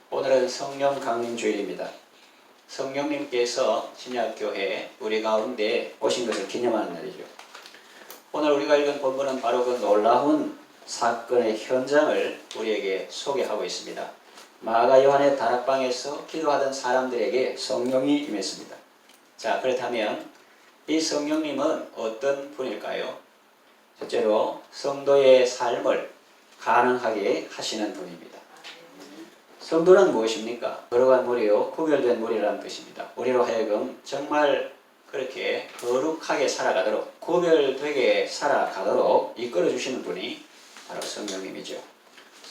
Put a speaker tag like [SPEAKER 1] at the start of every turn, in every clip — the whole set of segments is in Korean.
[SPEAKER 1] 오늘은 성령 강림 주일입니다. 성령님께서 신약교회에 우리 가운데 오신 것을 기념하는 날이죠. 오늘 우리가 읽은 본문은 바로 그 놀라운 사건의 현장을 우리에게 소개하고 있습니다. 마가 요한의 다락방에서 기도하던 사람들에게 성령이 임했습니다. 자, 그렇다면 이 성령님은 어떤 분일까요? 첫째로 성도의 삶을 가능하게 하시는 분입니다. 성도는 무엇입니까? 거룩한 무리요 구별된 무리라는 뜻입니다. 우리로 하여금 정말 그렇게 거룩하게 살아가도록, 구별되게 살아가도록 이끌어주시는 분이 바로 성령님이죠.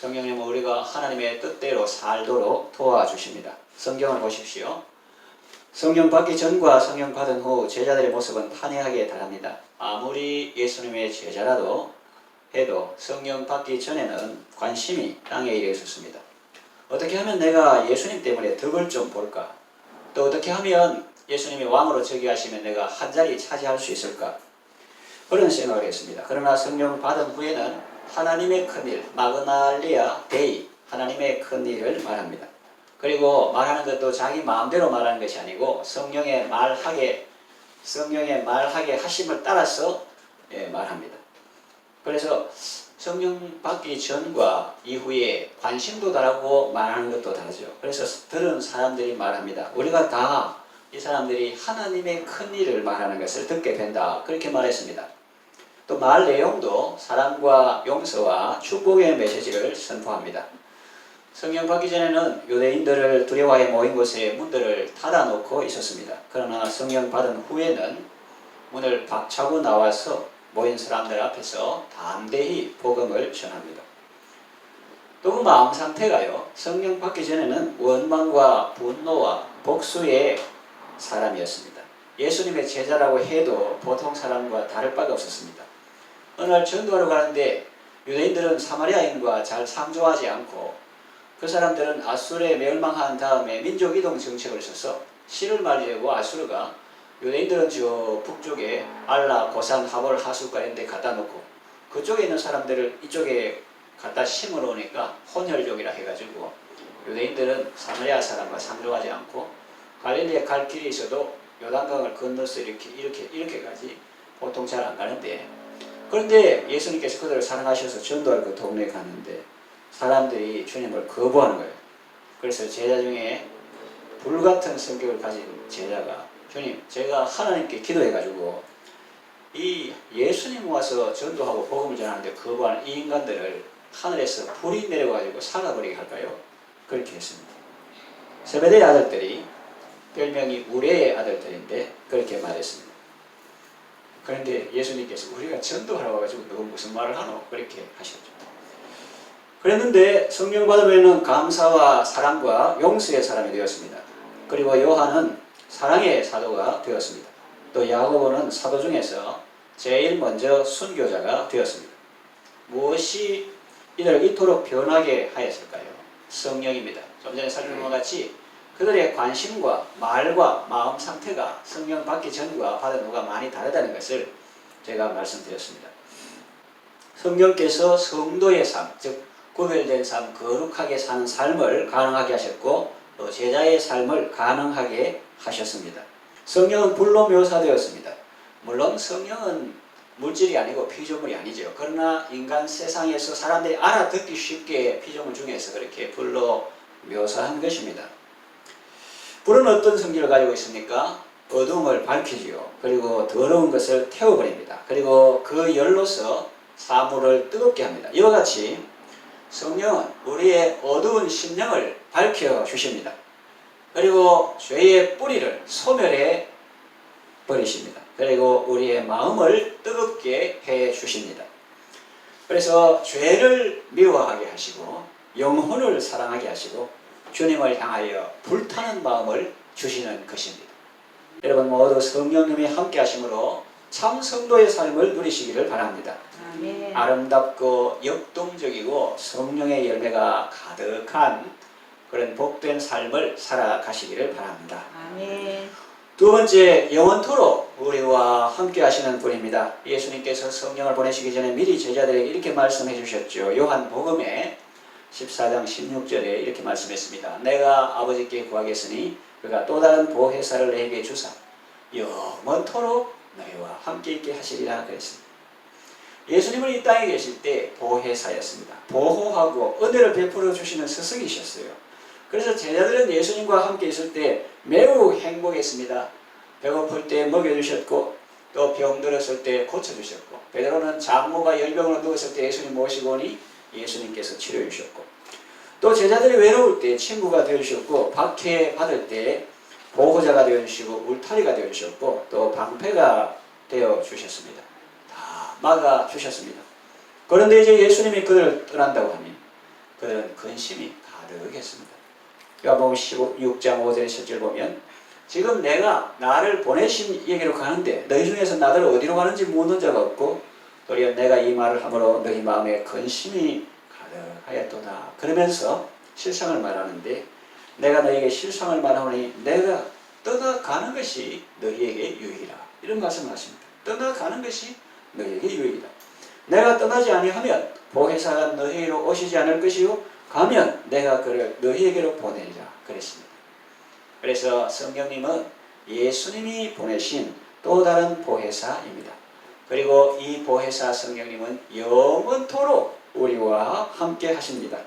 [SPEAKER 1] 성령님은 우리가 하나님의 뜻대로 살도록 도와주십니다. 성경을 보십시오. 성령 받기 전과 성령 받은 후 제자들의 모습은 판이하게 다릅니다. 아무리 예수님의 제자라도 해도 성령 받기 전에는 관심이 땅에 일에 있었습니다. 어떻게 하면 내가 예수님 때문에 덕을 좀 볼까? 또 어떻게 하면 예수님이 왕으로 즉위하시면 내가 한 자리 차지할 수 있을까? 그런 생각을 했습니다. 그러나 성령 받은 후에는 하나님의 큰일, 마그날리아 데이, 하나님의 큰일을 말합니다. 그리고 말하는 것도 자기 마음대로 말하는 것이 아니고 성령의 말하게 하심을 따라서 말합니다. 그래서 성령 받기 전과 이후에 관심도 다르고 말하는 것도 다르죠. 그래서 들은 사람들이 말합니다. 우리가 다 이 사람들이 하나님의 큰일을 말하는 것을 듣게 된다. 그렇게 말했습니다. 또 말 내용도 사랑과 용서와 축복의 메시지를 선포합니다. 성령 받기 전에는 유대인들을 두려워해 모인 곳에 문들을 닫아놓고 있었습니다. 그러나 성령 받은 후에는 문을 박차고 나와서 모인 사람들 앞에서 담대히 복음을 전합니다. 또 그 마음 상태가요, 성령 받기 전에는 원망과 분노와 복수의 사람이었습니다. 예수님의 제자라고 해도 보통 사람과 다를 바가 없었습니다. 어느 날 전도하러 가는데 유대인들은 사마리아인과 잘 상조하지 않고 그 사람들은 아수르에 멸망한 다음에 민족 이동 정책을 써서 씨를 말리려고 아수르가 유대인들은 저 북쪽에 알라, 고산, 하볼, 하숫가 이런 데 갖다 놓고 그쪽에 있는 사람들을 이쪽에 갖다 심어 놓으니까 혼혈족이라 해가지고 유대인들은 사마리아 사람과 상종하지 않고 갈릴리에 갈 길이 있어도 요단강을 건너서 이렇게까지 보통 잘 안 가는데, 그런데 예수님께서 그들을 사랑하셔서 전도할 그 동네에 가는데 사람들이 주님을 거부하는 거예요. 그래서 제자 중에 불같은 성격을 가진 제자가 주님, 제가 하나님께 기도해가지고 이 예수님 와서 전도하고 복음을 전하는데 거부하는 이 인간들을 하늘에서 불이 내려가지고 살아버리게 할까요? 그렇게 했습니다. 세베대의 아들들이 별명이 우레의 아들들인데 그렇게 말했습니다. 그런데 예수님께서 우리가 전도하러 와가지고 너 무슨 말을 하노? 그렇게 하셨죠. 그랬는데 성령 받으면 감사와 사랑과 용서의 사람이 되었습니다. 그리고 요한은 사랑의 사도가 되었습니다. 또 야고보는 사도 중에서 제일 먼저 순교자가 되었습니다. 무엇이 이들을 이토록 변하게 하였을까요? 성령입니다. 좀 전에 살펴본 것 같이 그들의 관심과 말과 마음 상태가 성령 받기 전과 받은 후가 많이 다르다는 것을 제가 말씀드렸습니다. 성령께서 성도의 삶, 즉 구별된 삶, 거룩하게 사는 삶을 가능하게 하셨고 또 제자의 삶을 가능하게 하셨습니다. 성령은 불로 묘사되었습니다. 물론 성령은 물질이 아니고 피조물이 아니죠. 그러나 인간 세상에서 사람들이 알아듣기 쉽게 피조물 중에서 그렇게 불로 묘사한 것입니다. 불은 어떤 성질을 가지고 있습니까? 어둠을 밝히지요. 그리고 더러운 것을 태워버립니다. 그리고 그 열로서 사물을 뜨겁게 합니다. 이와 같이 성령은 우리의 어두운 심령을 밝혀주십니다. 그리고 죄의 뿌리를 소멸해 버리십니다. 그리고 우리의 마음을 뜨겁게 해주십니다. 그래서 죄를 미워하게 하시고 영혼을 사랑하게 하시고 주님을 향하여 불타는 마음을 주시는 것입니다. 여러분 모두 성령님이 함께 하심으로 참 성도의 삶을 누리시기를 바랍니다.
[SPEAKER 2] 아멘.
[SPEAKER 1] 아름답고 역동적이고 성령의 열매가 가득한 그런 복된 삶을 살아가시기를 바랍니다.
[SPEAKER 2] 아멘.
[SPEAKER 1] 두 번째, 영원토록 우리와 함께 하시는 분입니다. 예수님께서 성령을 보내시기 전에 미리 제자들에게 이렇게 말씀해 주셨죠. 요한복음에 14장 16절에 이렇게 말씀했습니다. 내가 아버지께 구하겠으니 그가 또 다른 보혜사를 내게 주사 영원토록 너희와 함께 있게 하시리라 그랬습니다. 예수님은 이 땅에 계실 때 보혜사였습니다. 보호하고 은혜를 베풀어 주시는 스승이셨어요. 그래서 제자들은 예수님과 함께 있을 때 매우 행복했습니다. 배고플 때 먹여주셨고 또 병들었을 때 고쳐주셨고 베드로는 장모가 열병으로 누웠을 때 예수님 모시고 오니 예수님께서 치료해 주셨고 또 제자들이 외로울 때 친구가 되어주셨고 박해받을 때 보호자가 되어주시고 울타리가 되어주셨고 또 방패가 되어주셨습니다. 다 막아주셨습니다. 그런데 이제 예수님이 그들을 떠난다고 하니 그들은 근심이 가득했습니다. 요한복음 16장 5절 10절 보면 지금 내가 나를 보내신 얘기로 가는데 너희 중에서 나를 어디로 가는지 묻는 자가 없고 도리어 내가 이 말을 함으로 너희 마음에 근심이 가득하였도다. 그러면서 실상을 말하는데 내가 너희에게 실상을 말하오니 내가 떠나가는 것이 너희에게 유익이라. 이런 말씀을 하십니다. 떠나가는 것이 너희에게 유익이다. 내가 떠나지 아니하면 보혜사가 너희로 오시지 않을 것이요 가면 내가 그를 너희에게로 보내리라 그랬습니다. 그래서 성령님은 예수님이 보내신 또 다른 보혜사입니다. 그리고 이 보혜사 성령님은 영원토록 우리와 함께 하십니다.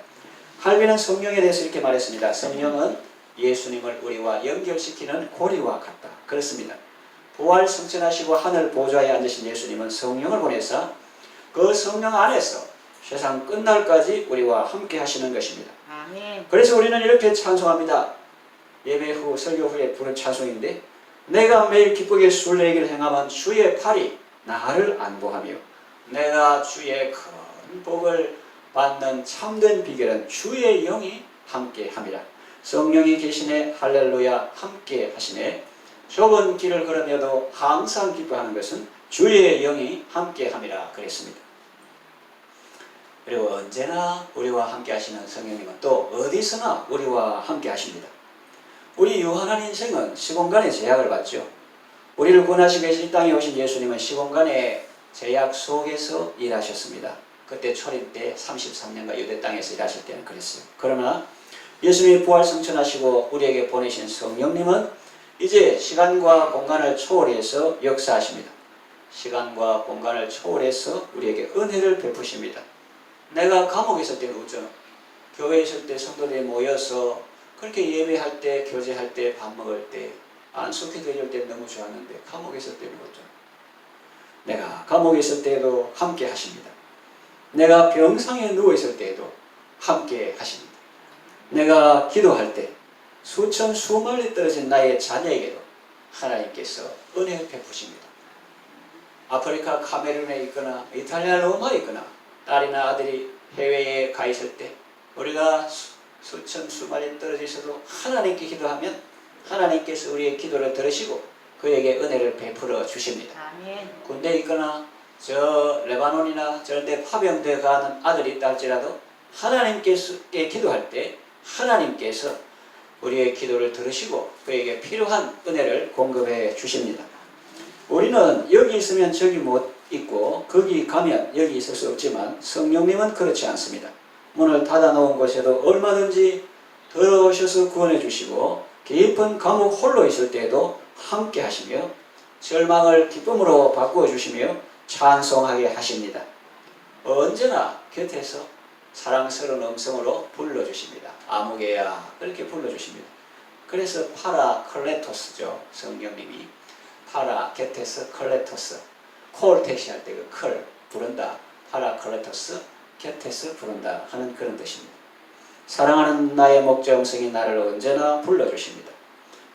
[SPEAKER 1] 할비는 성령에 대해서 이렇게 말했습니다. 성령은 예수님을 우리와 연결시키는 고리와 같다. 그렇습니다. 부활 승천하시고 하늘 보좌에 앉으신 예수님은 성령을 보내사 그 성령 안에서 세상 끝날까지 우리와 함께 하시는 것입니다.
[SPEAKER 2] 아멘.
[SPEAKER 1] 그래서 우리는 이렇게 찬송합니다. 예배 후 설교 후에 부른 찬송인데 내가 매일 기쁘게 순례길 행하면 주의 팔이 나를 안보하며 내가 주의 큰 복을 받는 참된 비결은 주의 영이 함께함이라. 성령이 계시네 할렐루야 함께 하시네. 좁은 길을 걸으며도 항상 기뻐하는 것은 주의 영이 함께함이라 그랬습니다. 그리고 언제나 우리와 함께 하시는 성령님은 또 어디서나 우리와 함께 하십니다. 우리 유한한 인생은 시공간의 제약을 받죠. 우리를 구원하시기 위해서 이 땅에 오신 예수님은 시공간의 제약 속에서 일하셨습니다. 그때 초림 때 33년간 유대 땅에서 일하실 때는 그랬어요. 그러나 예수님이 부활 승천하시고 우리에게 보내신 성령님은 이제 시간과 공간을 초월해서 역사하십니다. 시간과 공간을 초월해서 우리에게 은혜를 베푸십니다. 내가 감옥에 있을 때는 웃잖아. 교회에 있을 때 성도들이 모여서 그렇게 예배할 때, 교제할 때, 밥 먹을 때, 안수기 드릴 때 너무 좋았는데 감옥에 있을 때는 웃잖아. 내가 감옥에 있을 때에도 함께 하십니다. 내가 병상에 누워있을 때에도 함께 하십니다. 내가 기도할 때 수천 수만리 떨어진 나의 자녀에게도 하나님께서 은혜를 베푸십니다. 아프리카 카메룬에 있거나 이탈리아 로마에 있거나 딸이나 아들이 해외에 가 있을 때 우리가 수천 수만리 떨어져 있어도 하나님께 기도하면 하나님께서 우리의 기도를 들으시고 그에게 은혜를 베풀어 주십니다.
[SPEAKER 2] 아멘.
[SPEAKER 1] 군대에 있거나 저 레바논이나 저런 데 파병되어 가는 아들이 있다 할지라도 하나님께 기도할 때 하나님께서 우리의 기도를 들으시고 그에게 필요한 은혜를 공급해 주십니다. 우리는 여기 있으면 저기 못 있고 거기 가면 여기 있을 수 없지만 성령님은 그렇지 않습니다. 문을 닫아 놓은 곳에도 얼마든지 들어오셔서 구원해 주시고 깊은 감옥 홀로 있을 때에도 함께 하시며 절망을 기쁨으로 바꾸어 주시며 찬송하게 하십니다. 언제나 곁에서 사랑스러운 음성으로 불러주십니다. 아무개야 그렇게 불러주십니다. 그래서 파라클레토스죠. 성령님이 파라 곁에서 클레토스 콜 택시할 때 그 클 부른다. 파라클레토스 곁에서 부른다 하는 그런 뜻입니다. 사랑하는 나의 목자 음성이 나를 언제나 불러주십니다.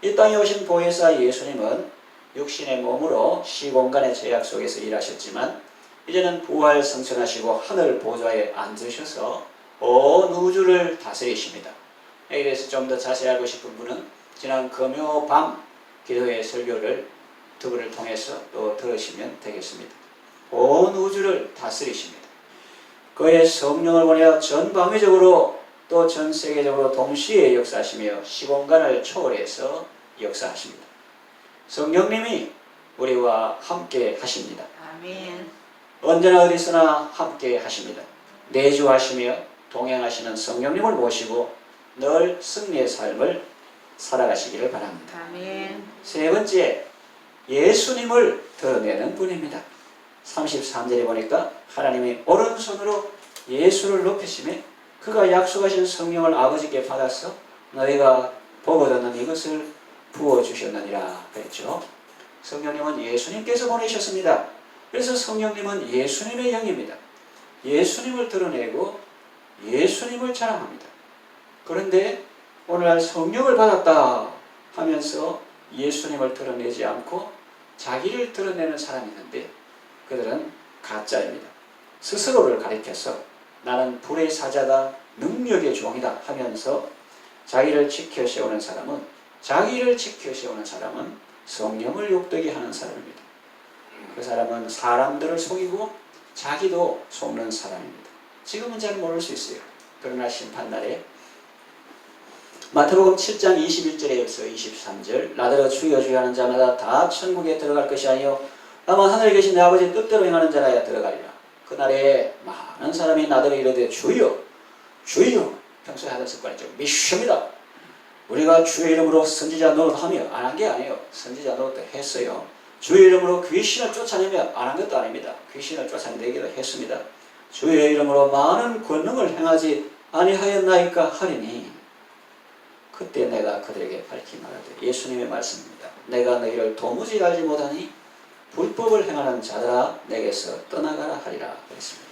[SPEAKER 1] 이 땅에 오신 보혜사 예수님은 육신의 몸으로 시공간의 제약 속에서 일하셨지만 이제는 부활 승천하시고 하늘 보좌에 앉으셔서 온 우주를 다스리십니다. 여기에 대해서 좀 더 자세히 알고 싶은 분은 지난 금요 밤 기도회 설교를 두 분을 통해서 또 들으시면 되겠습니다. 온 우주를 다스리십니다. 그의 성령을 보내어 전 방위적으로 또 전 세계적으로 동시에 역사하시며 시공간을 초월해서 역사하십니다. 성령님이 우리와 함께 하십니다.
[SPEAKER 2] 아멘.
[SPEAKER 1] 언제나 어디서나 함께 하십니다. 내주하시며 동행하시는 성령님을 모시고 늘 승리의 삶을 살아가시기를 바랍니다.
[SPEAKER 2] 아멘.
[SPEAKER 1] 세 번째, 예수님을 드러내는 분입니다. 33절에 보니까 하나님이 오른손으로 예수를 높이시며 그가 약속하신 성령을 아버지께 받아서 너희가 보고 듣는 이것을 부어주셨느니라 그랬죠. 성령님은 예수님께서 보내셨습니다. 그래서 성령님은 예수님의 영입니다. 예수님을 드러내고 예수님을 자랑합니다. 그런데 오늘날 성령을 받았다 하면서 예수님을 드러내지 않고 자기를 드러내는 사람이 있는데 그들은 가짜입니다. 스스로를 가리켜서 나는 불의 사자다, 능력의 종이다 하면서 자기를 지켜 세우는 사람은 성령을 욕되게 하는 사람입니다. 그 사람은 사람들을 속이고 자기도 속는 사람입니다. 지금은 잘 모를 수 있어요. 그러나 심판날에 마태복음 7장 21절에서 23절 나더러 주여 주여 하는 자마다 다 천국에 들어갈 것이 아니요 다만 하늘에 계신 내 아버지의 뜻대로 행하는 자라야 들어가리라. 그날에 많은 사람이 나더러 이르되 주여 주여 평소에 하던 습관이죠. 미შვ니다. 우리가 주의 이름으로 선지자 노릇하며 안 한 게 아니에요. 선지자 노릇도 했어요. 주의 이름으로 귀신을 쫓아내며 안 한 것도 아닙니다. 귀신을 쫓아내기도 했습니다. 주의 이름으로 많은 권능을 행하지 아니하였나이까 하리니 그때 내가 그들에게 밝히 말하되 예수님의 말씀입니다. 내가 너희를 도무지 알지 못하니 불법을 행하는 자들아 내게서 떠나가라 하리라 그랬습니다.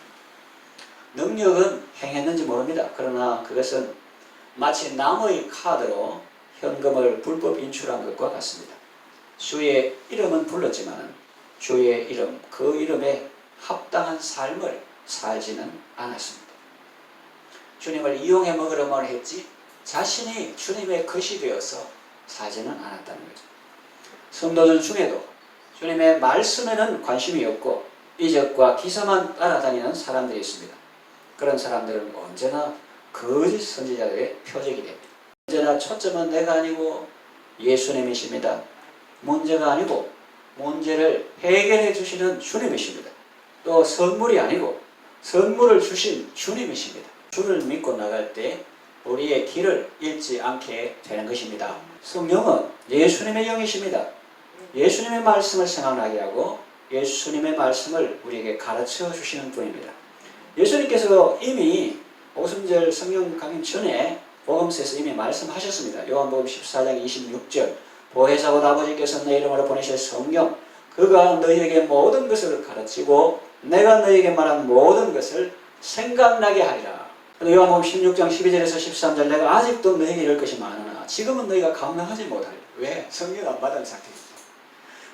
[SPEAKER 1] 능력은 행했는지 모릅니다. 그러나 그것은 마치 남의 카드로 현금을 불법 인출한 것과 같습니다. 주의 이름은 불렀지만 주의 이름, 그 이름에 합당한 삶을 살지는 않았습니다. 주님을 이용해 먹으려만 했지 자신이 주님의 것이 되어서 살지는 않았다는 거죠. 성도들 중에도 주님의 말씀에는 관심이 없고 이적과 기사만 따라다니는 사람들이 있습니다. 그런 사람들은 언제나 거짓 선지자들의 표적이 됩니다. 언제나 초점은 내가 아니고 예수님이십니다. 문제가 아니고 문제를 해결해 주시는 주님이십니다. 또 선물이 아니고 선물을 주신 주님이십니다. 주를 믿고 나갈 때 우리의 길을 잃지 않게 되는 것입니다. 성령은 예수님의 영이십니다. 예수님의 말씀을 생각나게 하고 예수님의 말씀을 우리에게 가르쳐 주시는 분입니다. 예수님께서 이미 오순절 성령 강림 전에 복음서에서 이미 말씀하셨습니다. 요한복음 14장 26절 보혜사 곧 아버지께서 내 이름으로 보내실 성령 그가 너희에게 모든 것을 가르치고 내가 너희에게 말한 모든 것을 생각나게 하리라. 요한복음 16장 12절에서 13절 내가 아직도 너희에게 이럴 것이 많으나 지금은 너희가 감당하지 못하리라. 왜? 성령 안 받은 상태입니다.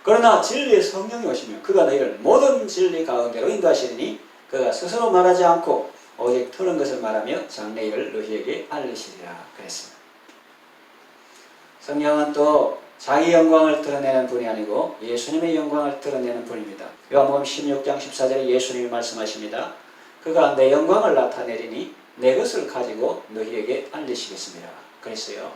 [SPEAKER 1] 그러나 진리의 성령이 오시면 그가 너희를 모든 진리 가운데로 인도하시리니 그가 스스로 말하지 않고 오직 들은 것을 말하며 장래일을 너희에게 알리시리라 그랬습니다. 성령은 또 자기 영광을 드러내는 분이 아니고 예수님의 영광을 드러내는 분입니다. 요한복음 16장 14절에 예수님이 말씀하십니다. 그가 내 영광을 나타내리니 내 것을 가지고 너희에게 알리시겠습니다. 그랬어요.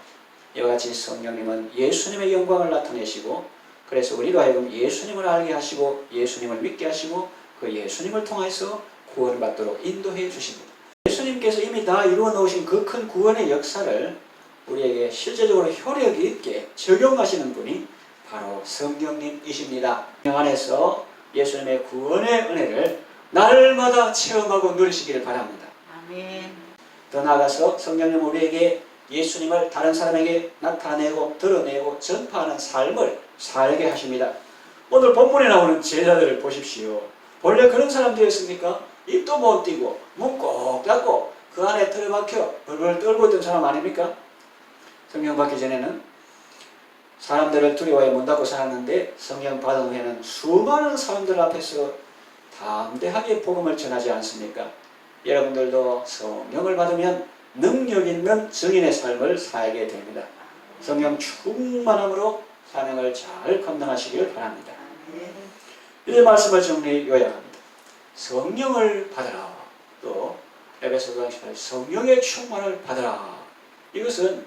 [SPEAKER 1] 이와 같이 성령님은 예수님의 영광을 나타내시고 그래서 우리로 하여금 예수님을 알게 하시고 예수님을 믿게 하시고 그 예수님을 통해서 구원을 받도록 인도해 주십니다. 예수님께서 이미 다 이루어 놓으신 그 큰 구원의 역사를 우리에게 실제적으로 효력 있게 적용하시는 분이 바로 성령님이십니다. 성령 안에서 예수님의 구원의 은혜를 날마다 체험하고 누리시기를 바랍니다.
[SPEAKER 2] 아멘.
[SPEAKER 1] 더 나아가서 성령님은 우리에게 예수님을 다른 사람에게 나타내고 드러내고 전파하는 삶을 살게 하십니다. 오늘 본문에 나오는 제자들을 보십시오. 원래 그런 사람들이었습니까? 입도 못 띄고 문 꼭 닫고 그 안에 틀어박혀 벌벌 떨고 있던 사람 아닙니까? 성령 받기 전에는 사람들을 두려워해 문 닫고 살았는데 성령 받은 후에는 수많은 사람들 앞에서 담대하게 복음을 전하지 않습니까? 여러분들도 성령을 받으면 능력 있는 증인의 삶을 살게 됩니다. 성령 충만함으로 사명을 잘 감당하시길 바랍니다. 이 말씀을 정리 요약합니다. 성령을 받으라. 또 에베소서 18절 성령의 충만을 받으라. 이것은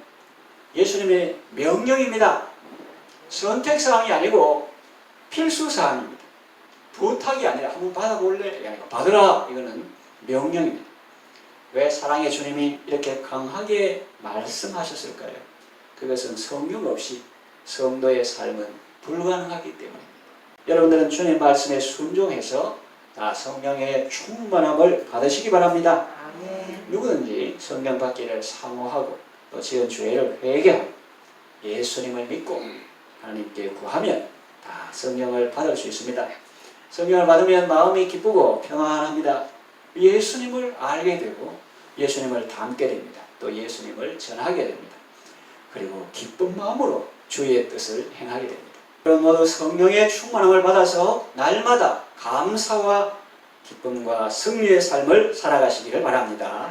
[SPEAKER 1] 예수님의 명령입니다. 선택사항이 아니고 필수사항입니다. 부탁이 아니라 한번 받아볼래? 아니고 받으라. 이거는 명령입니다. 왜 사랑의 주님이 이렇게 강하게 말씀하셨을까요? 그것은 성령 없이 성도의 삶은 불가능하기 때문입니다. 여러분들은 주님 말씀에 순종해서 성령의 충만함을 받으시기 바랍니다.
[SPEAKER 2] 아멘.
[SPEAKER 1] 누구든지 성령 받기를 사모하고 또 지은 죄를 회개하고 예수님을 믿고 하나님께 구하면 다 성령을 받을 수 있습니다. 성령을 받으면 마음이 기쁘고 평안합니다. 예수님을 알게 되고 예수님을 닮게 됩니다. 또 예수님을 전하게 됩니다. 그리고 기쁜 마음으로 주의 뜻을 행하게 됩니다. 그럼 모두 성령의 충만함을 받아서 날마다 감사와 기쁨과 승리의 삶을 살아가시기를 바랍니다.